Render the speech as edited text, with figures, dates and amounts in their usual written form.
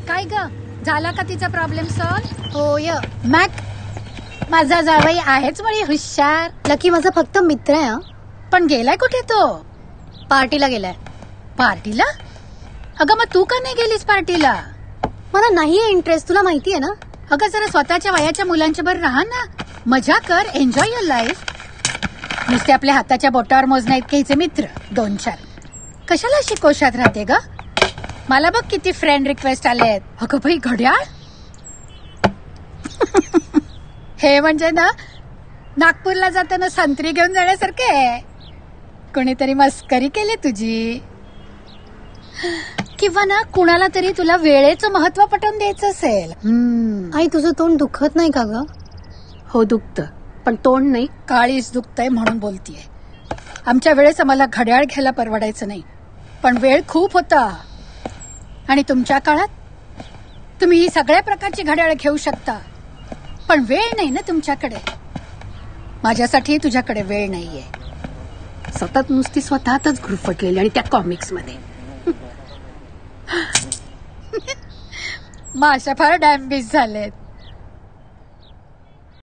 काय ग, झाला का तिचा प्रॉब्लेम सॉल्व? होय. मॅक माझा जावई आहेच म्हणे हुशार. लकी माझा फक्त मित्र आहे. पण गेलाय कुठे तो? पार्टीला गेलाय. पार्टीला? अगं मग तू का नाही गेलीस पार्टीला? मला नाहीये इंटरेस्ट, तुला माहितीये ना. अगं जरा स्वतःच्या वयाच्या मुलांच्या बरोबर राहा ना, मजा कर, एन्जॉय युअर लाईफ. नुसते आपल्या हाताच्या बोटावर मोजण्या इतके मित्र 2-4 कशाला शिकोशात राहते ग? मला बघ किती फ्रेंड रिक्वेस्ट आले आहेत. अगं भाई घड्याळ हे म्हणजे ना नागपूरला जाताना संत्री घेऊन जाण्यासारखे आहे. कोणीतरी मस्करी केली तुझी, किंवा ना कुणाला तरी तुला वेळेचं महत्व पटवून द्यायचं असेल. आई तुझं तोंड दुखत नाही का ग? हो दुखतं, पण तोंड नाही, काळीच दुखतंय म्हणून बोलतीये. आमच्या वेळेस आम्हाला घड्याळ घ्यायला परवडायचं नाही, पण वेळ खूप होता. आणि तुमच्या काळात तुम्ही सगळ्या प्रकारची घड्याळ घेऊ शकता, पण वेळ नाही ना तुमच्याकडे. माझ्यासाठी तुझ्याकडे वेळ नाहीये. सतत नुसती स्वतःतच गुरफटलेली आणि त्या कॉमिक्स मध्ये. माशा फार डॅम्बिस झालेत.